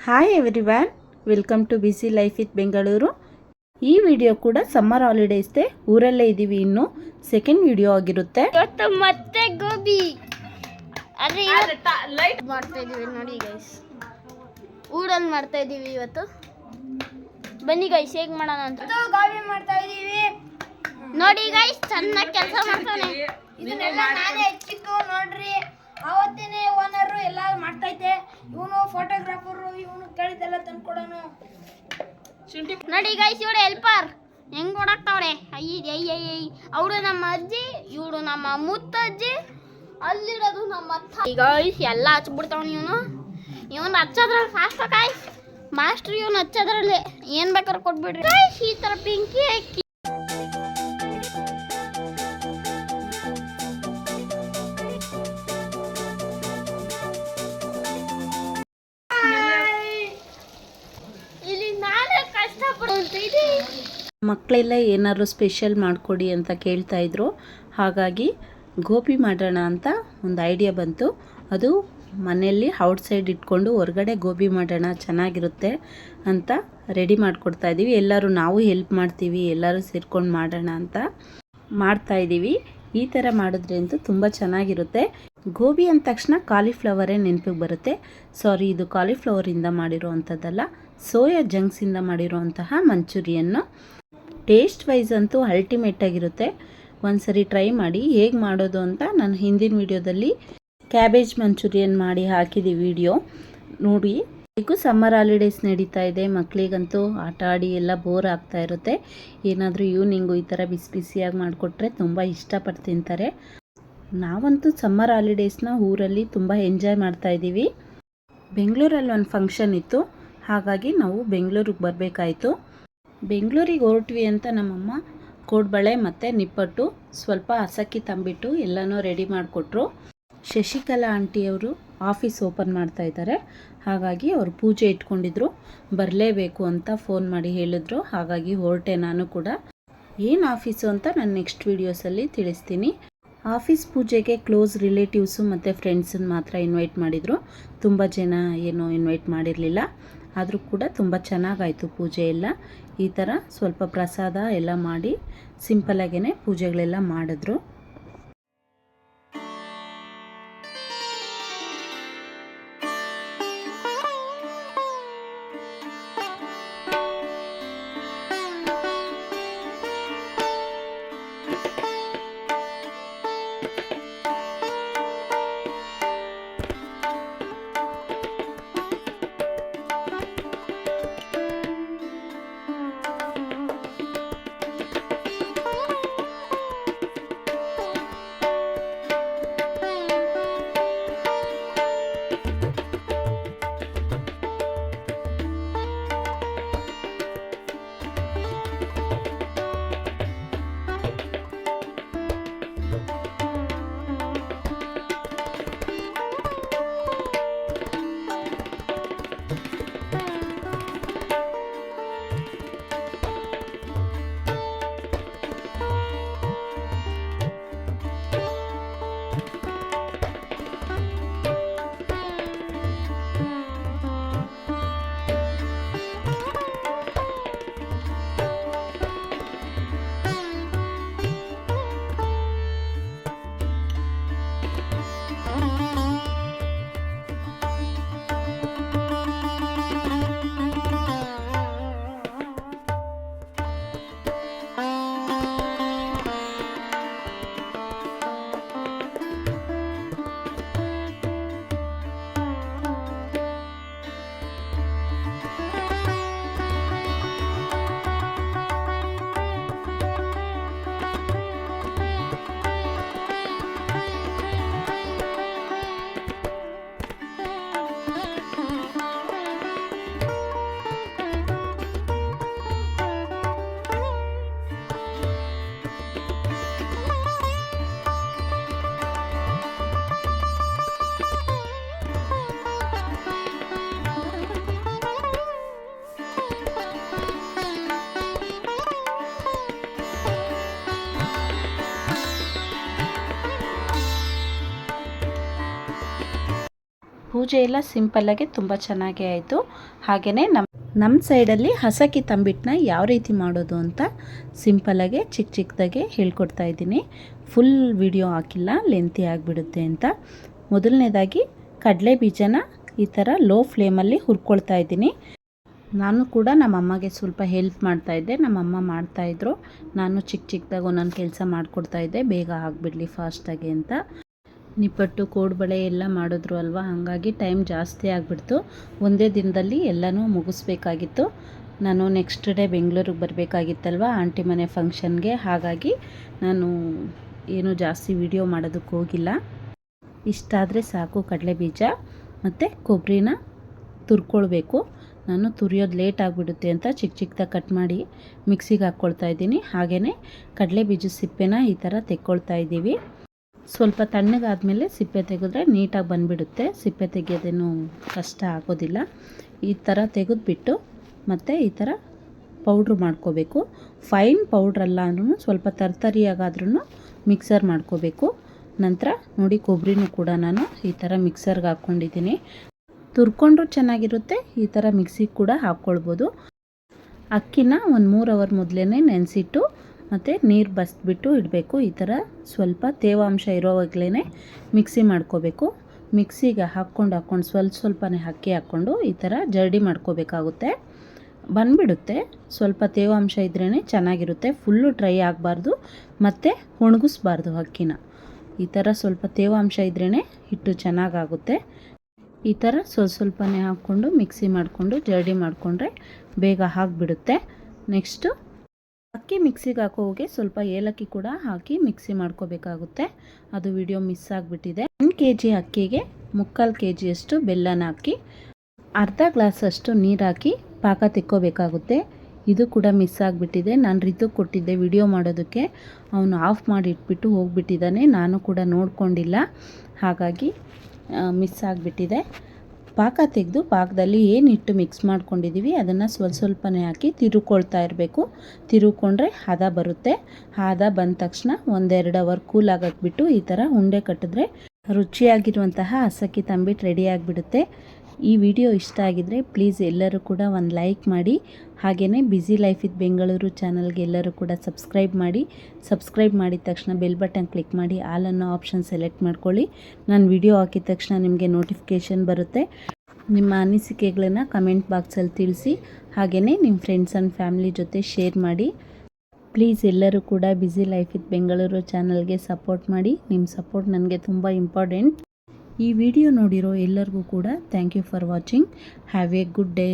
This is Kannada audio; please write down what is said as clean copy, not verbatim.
Hi everyone, welcome to busy life with Bengaluru. ಈ ವಿಡಿಯೋ ಕೂಡ ಸಮ್ಮರ್ ಹಾಲಿಡೇಸ್ದೆ ಊರಲ್ಲೇ ಇದ್ದೀವಿ. ಇನ್ನು ಸೆಕೆಂಡ್ ವಿಡಿಯೋ ಆಗಿರುತ್ತೆ. ಇವತ್ತು ಮತ್ತೆ ಗೋಬಿ ಲೈಟ್ ಮಾಡ್ತಾ ಇದೀವಿ ನೋಡಿ ಗೈಸ್. ಊರಲ್ಲಿ ಮಾಡ್ತಾ ಇದೀವಿ ಇವತ್ತು. ಬನ್ನಿ ಗೈಸ್, ಹೇಗೆ ಮಾಡೋಣ ಅಂತ. ಗೋಬಿ ಮಾಡ್ತಾ ಇದೀವಿ ನೋಡಿ ಗೈಸ್. ಚೆನ್ನಾಗಿ ಕೆಲಸ ಮಾಡ್ತಾನೆ. ಇದನ್ನೆಲ್ಲ ನಾನೇ ಹೆಚ್ಚಿತ್ತು ನೋಡ್ರಿ. ಅವತ್ತಿನೇ ಓನರು ಎಲ್ಲ ಮಾಡ್ತೈತೆ. ಇವನು ಫೋಟೋಗ್ರಾಫರು, ಇವನು ಕೇಳಿದ್ದೆಲ್ಲ ತಂದ್ಕೊಡೋನು. ನೋಡಿ ಗೈಸ್, ಇವಳು ಹೆಲ್ಪರ್ ಹೆಂಗ್ ಓಡಾಕ್ತಾವಳೆ. ಅಯ್ಯ ಅವಳು ನಮ್ಮ ಅಜ್ಜಿ, ಇವಳು ನಮ್ಮ ಮುತ್ತಜ್ಜಿ, ಅಲ್ಲಿರೋದು ನಮ್ಮ ಅತ್ತ. ಈಗ ಎಲ್ಲ ಹಚ್ಬಿಡ್ತಾವನು. ಇವನು ಹಚ್ಚೋದ್ರಲ್ಲಿ ಫಾಸ್ಟ್ ಗಾಯ್ಸ್. ಮಾಸ್ಟ್ರ್ ಇವನು ಹಚ್ಚೋದ್ರಲ್ಲಿ ಏನ್ ಬೇಕಾದ್ರೂ ಕೊಟ್ಬಿಡ್ರಿ ಗೈಸ್. ಈ ತರ ಬೆಂಕಿ ಹಾಕಿ ಮಕ್ಕಳೆಲ್ಲ ಏನಾದ್ರು ಸ್ಪೆಷಲ್ ಮಾಡಿಕೊಡಿ ಅಂತ ಕೇಳ್ತಾ ಇದ್ರು. ಹಾಗಾಗಿ ಗೋಬಿ ಮಾಡೋಣ ಅಂತ ಒಂದು ಐಡಿಯಾ ಬಂತು. ಅದು ಮನೆಯಲ್ಲಿ ಔಟ್ಸೈಡ್ ಇಟ್ಕೊಂಡು ಹೊರಗಡೆ ಗೋಬಿ ಮಾಡೋಣ, ಚೆನ್ನಾಗಿರುತ್ತೆ ಅಂತ ರೆಡಿ ಮಾಡಿಕೊಡ್ತಾ ಇದ್ದೀವಿ. ಎಲ್ಲರೂ ನಾವು ಹೆಲ್ಪ್ ಮಾಡ್ತೀವಿ, ಎಲ್ಲರೂ ಸೇರ್ಕೊಂಡು ಮಾಡೋಣ ಅಂತ ಮಾಡ್ತಾ ಇದ್ದೀವಿ. ಈ ಥರ ಮಾಡಿದ್ರೆ ಅಂತೂ ತುಂಬ ಚೆನ್ನಾಗಿರುತ್ತೆ. ಗೋಬಿ ಅಂದ ತಕ್ಷಣ ಕಾಲಿಫ್ಲವರೇ ನೆನಪಿಗೆ ಬರುತ್ತೆ. ಸಾರಿ, ಇದು ಕಾಲಿಫ್ಲವರಿಂದ ಮಾಡಿರೋ ಅಂಥದ್ದಲ್ಲ, ಸೋಯಾ ಜಂಕ್ಸಿಂದ ಮಾಡಿರೋಂತಹ ಮಂಚೂರಿಯನ್ನು. ಟೇಸ್ಟ್ ವೈಸ್ ಅಂತೂ ಅಲ್ಟಿಮೇಟ್ ಆಗಿರುತ್ತೆ. ಒಂದ್ಸರಿ ಟ್ರೈ ಮಾಡಿ ಹೇಗೆ ಮಾಡೋದು ಅಂತ ನಾನು ಹಿಂದಿನ ವಿಡಿಯೋದಲ್ಲಿ ಕ್ಯಾಬೇಜ್ ಮಂಚೂರಿಯನ್ ಮಾಡಿ ಹಾಕಿದ್ದೀವಿ ವಿಡಿಯೋ ನೋಡಿ. ಈಗ ಸಮ್ಮರ್ ಹಾಲಿಡೇಸ್ ನಡೀತಾ ಇದೆ. ಮಕ್ಕಳಿಗಂತೂ ಆಟ ಆಡಿ ಎಲ್ಲ ಬೋರ್ ಆಗ್ತಾ ಇರುತ್ತೆ. ಏನಾದರೂ ಈವ್ನಿಂಗು ಈ ಥರ ಬಿಸಿ ಬಿಸಿಯಾಗಿ ಮಾಡಿಕೊಟ್ರೆ ತುಂಬ ಇಷ್ಟಪಟ್ಟು ತಿಂತಾರೆ. ನಾವಂತೂ ಸಮ್ಮರ್ ಹಾಲಿಡೇಸ್ನ ಊರಲ್ಲಿ ತುಂಬ ಎಂಜಾಯ್ ಮಾಡ್ತಾ ಇದ್ದೀವಿ. ಬೆಂಗಳೂರಲ್ಲಿ ಒಂದು ಫಂಕ್ಷನ್ ಇತ್ತು, ಹಾಗಾಗಿ ನಾವು ಬೆಂಗಳೂರಿಗೆ ಬರಬೇಕಾಯಿತು. ಬೆಂಗಳೂರಿಗೆ ಹೊರಟ್ವಿ ಅಂತ ನಮ್ಮಮ್ಮ ಕೋಡ್ಬಳೆ ಮತ್ತು ನಿಪ್ಪಟ್ಟು ಸ್ವಲ್ಪ ಹಸಕ್ಕಿ ತಂಬಿಟ್ಟು ಎಲ್ಲನೂ ರೆಡಿ ಮಾಡಿಕೊಟ್ರು. ಶಶಿಕಲಾ ಆಂಟಿಯವರು ಆಫೀಸ್ ಓಪನ್ ಮಾಡ್ತಾ ಇದ್ದಾರೆ, ಹಾಗಾಗಿ ಅವರು ಪೂಜೆ ಇಟ್ಕೊಂಡಿದ್ರು, ಬರಲೇಬೇಕು ಅಂತ ಫೋನ್ ಮಾಡಿ ಹೇಳಿದ್ರು. ಹಾಗಾಗಿ ಹೊರಟೆ ನಾನು ಕೂಡ. ಏನು ಆಫೀಸು ಅಂತ ನಾನು ನೆಕ್ಸ್ಟ್ ವೀಡಿಯೋಸಲ್ಲಿ ತಿಳಿಸ್ತೀನಿ. ಆಫೀಸ್ ಪೂಜೆಗೆ ಕ್ಲೋಸ್ ರಿಲೇಟಿವ್ಸು ಮತ್ತು ಫ್ರೆಂಡ್ಸನ್ನು ಮಾತ್ರ ಇನ್ವೈಟ್ ಮಾಡಿದರು. ತುಂಬ ಜನ ಏನೋ ಇನ್ವೈಟ್ ಮಾಡಿರಲಿಲ್ಲ. ಆದರೂ ಕೂಡ ತುಂಬ ಚೆನ್ನಾಗಾಯಿತು ಪೂಜೆ ಎಲ್ಲ. ಈ ಥರ ಸ್ವಲ್ಪ ಪ್ರಸಾದ ಎಲ್ಲ ಮಾಡಿ ಸಿಂಪಲಾಗೇ ಪೂಜೆಗಳೆಲ್ಲ ಮಾಡಿದ್ರು. ಪೂಜೆ ಎಲ್ಲ ಸಿಂಪಲ್ಲಾಗಿ ತುಂಬ ಚೆನ್ನಾಗೇ ಆಯಿತು. ಹಾಗೆಯೇ ನಮ್ಮ ಸೈಡಲ್ಲಿ ಹಸಕಿ ತಂಬಿಟ್ಟನ್ನ ಯಾವ ರೀತಿ ಮಾಡೋದು ಅಂತ ಸಿಂಪಲ್ಲಾಗೆ ಚಿಕ್ಕದಾಗೆ ಹೇಳ್ಕೊಡ್ತಾ ಇದ್ದೀನಿ. ಫುಲ್ ವಿಡಿಯೋ ಹಾಕಿಲ್ಲ, ಲೆಂತಿ ಆಗಿಬಿಡುತ್ತೆ ಅಂತ. ಮೊದಲನೇದಾಗಿ ಕಡಲೆ ಬೀಜನ ಈ ಥರ ಲೋ ಫ್ಲೇಮಲ್ಲಿ ಹುರ್ಕೊಳ್ತಾ ಇದ್ದೀನಿ. ನಾನು ಕೂಡ ನಮ್ಮಮ್ಮಗೆ ಸ್ವಲ್ಪ ಹೆಲ್ಪ್ ಮಾಡ್ತಾಯಿದ್ದೆ. ನಮ್ಮಮ್ಮ ಮಾಡ್ತಾಯಿದ್ರು, ನಾನು ಚಿಕ್ಕದಾಗಿ ಒಂದೊಂದು ಕೆಲಸ ಮಾಡಿಕೊಡ್ತಾಯಿದ್ದೆ, ಬೇಗ ಆಗಿಬಿಡಲಿ ಫಾಸ್ಟಾಗಿ ಅಂತ. ನಿಪ್ಪಟ್ಟು ಕೋಡುಬಳೆ ಎಲ್ಲ ಮಾಡಿದ್ರು ಅಲ್ವಾ, ಹಾಗಾಗಿ ಟೈಮ್ ಜಾಸ್ತಿ ಆಗಿಬಿಡ್ತು. ಒಂದೇ ದಿನದಲ್ಲಿ ಎಲ್ಲನೂ ಮುಗಿಸ್ಬೇಕಾಗಿತ್ತು. ನಾನು ನೆಕ್ಸ್ಟ್ ಡೇ ಬೆಂಗಳೂರಿಗೆ ಬರಬೇಕಾಗಿತ್ತಲ್ವ ಆಂಟಿ ಮನೆ ಫಂಕ್ಷನ್ಗೆ. ಹಾಗಾಗಿ ನಾನು ಏನು ಜಾಸ್ತಿ ವಿಡಿಯೋ ಮಾಡೋದಕ್ಕೆ ಹೋಗಿಲ್ಲ. ಇಷ್ಟಾದರೆ ಸಾಕು. ಕಡಲೆ ಬೀಜ ಮತ್ತು ಕೊಬ್ಬರಿನ ತುರ್ಕೊಳ್ಬೇಕು. ನಾನು ತುರಿಯೋದು ಲೇಟ್ ಆಗಿಬಿಡುತ್ತೆ ಅಂತ ಚಿಕ್ಕದಾಗಿ ಕಟ್ ಮಾಡಿ ಮಿಕ್ಸಿಗೆ ಹಾಕ್ಕೊಳ್ತಾ ಇದ್ದೀನಿ. ಹಾಗೆಯೇ ಕಡಲೆ ಬೀಜದ ಸಿಪ್ಪೆನ ಈ ಥರ ತೆಕ್ಕೊಳ್ತಾ ಇದ್ದೀವಿ. ಸ್ವಲ್ಪ ತಣ್ಣಗಾದ್ಮೇಲೆ ಸಿಪ್ಪೆ ತೆಗೆದ್ರೆ ನೀಟಾಗಿ ಬಂದುಬಿಡುತ್ತೆ. ಸಿಪ್ಪೆ ತೆಗೆಯೋದೇನು ಕಷ್ಟ ಆಗೋದಿಲ್ಲ. ಈ ಥರ ತೆಗೆದುಬಿಟ್ಟು ಮತ್ತು ಈ ಥರ ಪೌಡ್ರ್ ಮಾಡ್ಕೋಬೇಕು. ಫೈನ್ ಪೌಡ್ರಲ್ಲ ಅಂದ್ರೂ ಸ್ವಲ್ಪ ತರ್ತರಿಯಾಗಾದ್ರೂ ಮಿಕ್ಸರ್ ಮಾಡ್ಕೋಬೇಕು. ನಂತರ ನೋಡಿ, ಕೊಬ್ಬರಿನೂ ಕೂಡ ನಾನು ಈ ಥರ ಮಿಕ್ಸರ್ಗೆ ಹಾಕ್ಕೊಂಡಿದ್ದೀನಿ. ತುರ್ಕೊಂಡ್ರೂ ಚೆನ್ನಾಗಿರುತ್ತೆ, ಈ ಥರ ಮಿಕ್ಸಿಗೆ ಕೂಡ ಹಾಕ್ಕೊಳ್ಬೋದು. ಅಕ್ಕಿನ ಒಂದು 3 ಅವರ್ ಮೊದಲೇ ನೆನೆಸಿಟ್ಟು ಮತ್ತು ನೀರು ಬಸಿದ್ಬಿಟ್ಟು ಇಡಬೇಕು. ಈ ಥರ ಸ್ವಲ್ಪ ತೇವಾಂಶ ಇರೋವಾಗಲೇ ಮಿಕ್ಸಿ ಮಾಡ್ಕೋಬೇಕು. ಮಿಕ್ಸಿಗೆ ಹಾಕ್ಕೊಂಡು ಸ್ವಲ್ಪನೇ ಅಕ್ಕಿ ಹಾಕ್ಕೊಂಡು ಈ ಥರ ಜರಡಿ ಮಾಡ್ಕೋಬೇಕಾಗುತ್ತೆ. ಬಂದುಬಿಡುತ್ತೆ. ಸ್ವಲ್ಪ ತೇವಾಂಶ ಇದ್ರೇ ಚೆನ್ನಾಗಿರುತ್ತೆ. ಫುಲ್ಲು ಡ್ರೈ ಆಗಬಾರ್ದು ಮತ್ತು ಒಣಗಿಸ್ಬಾರ್ದು ಅಕ್ಕಿನ. ಈ ಥರ ಸ್ವಲ್ಪ ತೇವಾಂಶ ಇದ್ರೇ ಹಿಟ್ಟು ಚೆನ್ನಾಗಾಗುತ್ತೆ. ಈ ಥರ ಸ್ವಲ್ಪನೇ ಹಾಕ್ಕೊಂಡು ಮಿಕ್ಸಿ ಮಾಡಿಕೊಂಡು ಜರಡಿ ಮಾಡಿಕೊಂಡ್ರೆ ಬೇಗ ಆಗಿಬಿಡುತ್ತೆ. ನೆಕ್ಸ್ಟು ಅಕ್ಕಿ ಮಿಕ್ಸಿಗೆ ಹಾಕೋಗೆ ಸ್ವಲ್ಪ ಏಲಕ್ಕಿ ಕೂಡ ಹಾಕಿ ಮಿಕ್ಸಿ ಮಾಡ್ಕೋಬೇಕಾಗುತ್ತೆ. ಅದು ವಿಡಿಯೋ ಮಿಸ್ ಆಗಿಬಿಟ್ಟಿದೆ. 1 kg ಅಕ್ಕಿಗೆ 3/4 kg ಬೆಲ್ಲನ ಹಾಕಿ ಅರ್ಧ ಗ್ಲಾಸಷ್ಟು ನೀರು ಹಾಕಿ ಪಾಕ ತೆಕ್ಕೋಬೇಕಾಗುತ್ತೆ. ಇದು ಕೂಡ ಮಿಸ್ ಆಗಿಬಿಟ್ಟಿದೆ. ನಾನು ರಿತುಗೆ ಕೊಟ್ಟಿದ್ದೆ ವಿಡಿಯೋ ಮಾಡೋದಕ್ಕೆ, ಅವನು ಆಫ್ ಮಾಡಿ ಇಟ್ಬಿಟ್ಟು ಹೋಗಿಬಿಟ್ಟಿದ್ದಾನೆ. ನಾನು ಕೂಡ ನೋಡ್ಕೊಂಡಿಲ್ಲ, ಹಾಗಾಗಿ ಮಿಸ್ ಆಗಿಬಿಟ್ಟಿದೆ. ಪಾಕ ತೆಗೆದು ಪಾಕದಲ್ಲಿ ಏನು ಹಿಟ್ಟು ಮಿಕ್ಸ್ ಮಾಡ್ಕೊಂಡಿದ್ದೀವಿ ಅದನ್ನು ಸ್ವಲ್ಪನೇ ಹಾಕಿ ತಿರುಕೊಳ್ತಾ ಇರಬೇಕು. ತಿರುಕೊಂಡ್ರೆ ಹದ ಬರುತ್ತೆ. ಹದ ಬಂದ ತಕ್ಷಣ 1-2 ಅವರ್ ಕೂಲ್ ಆಗಕ್ಕೆ ಈ ಥರ ಉಂಡೆ ಕಟ್ಟಿದ್ರೆ ರುಚಿಯಾಗಿರುವಂತಹ ಹಸಕಿ ತಂಬಿಟ್ಟು ರೆಡಿ ಆಗಿಬಿಡುತ್ತೆ. ಈ ವಿಡಿಯೋ ಇಷ್ಟ ಆಗಿದರೆ ಪ್ಲೀಸ್ ಎಲ್ಲರೂ ಕೂಡ ಒಂದು ಲೈಕ್ ಮಾಡಿ. ಹಾಗೆಯೇ ಬ್ಯುಸಿ ಲೈಫ್ ವಿತ್ ಬೆಂಗಳೂರು ಚಾನಲ್ಗೆ ಎಲ್ಲರೂ ಕೂಡ ಸಬ್ಸ್ಕ್ರೈಬ್ ಮಾಡಿ. ಸಬ್ಸ್ಕ್ರೈಬ್ ಮಾಡಿದ ತಕ್ಷಣ ಬೆಲ್ ಬಟನ್ ಕ್ಲಿಕ್ ಮಾಡಿ ಆಲ್ ಅನ್ನೋ ಆಪ್ಷನ್ ಸೆಲೆಕ್ಟ್ ಮಾಡ್ಕೊಳ್ಳಿ. ನಾನು ವಿಡಿಯೋ ಹಾಕಿದ ತಕ್ಷಣ ನಿಮಗೆ ನೋಟಿಫಿಕೇಷನ್ ಬರುತ್ತೆ. ನಿಮ್ಮ ಅನಿಸಿಕೆಗಳನ್ನು ಕಮೆಂಟ್ ಬಾಕ್ಸಲ್ಲಿ ತಿಳಿಸಿ. ಹಾಗೆಯೇ ನಿಮ್ಮ ಫ್ರೆಂಡ್ಸ್ ಆ್ಯಂಡ್ ಫ್ಯಾಮಿಲಿ ಜೊತೆ ಶೇರ್ ಮಾಡಿ. ಪ್ಲೀಸ್ ಎಲ್ಲರೂ ಕೂಡ ಬ್ಯುಸಿ ಲೈಫ್ ವಿತ್ ಬೆಂಗಳೂರು ಚಾನಲ್ಗೆ ಸಪೋರ್ಟ್ ಮಾಡಿ. ನಿಮ್ಮ ಸಪೋರ್ಟ್ ನನಗೆ ತುಂಬ ಇಂಪಾರ್ಟೆಂಟ್. ಈ ವಿಡಿಯೋ ನೋಡಿರೋ ಎಲ್ಲರಿಗೂ ಕೂಡ thank you for watching. Have a good day.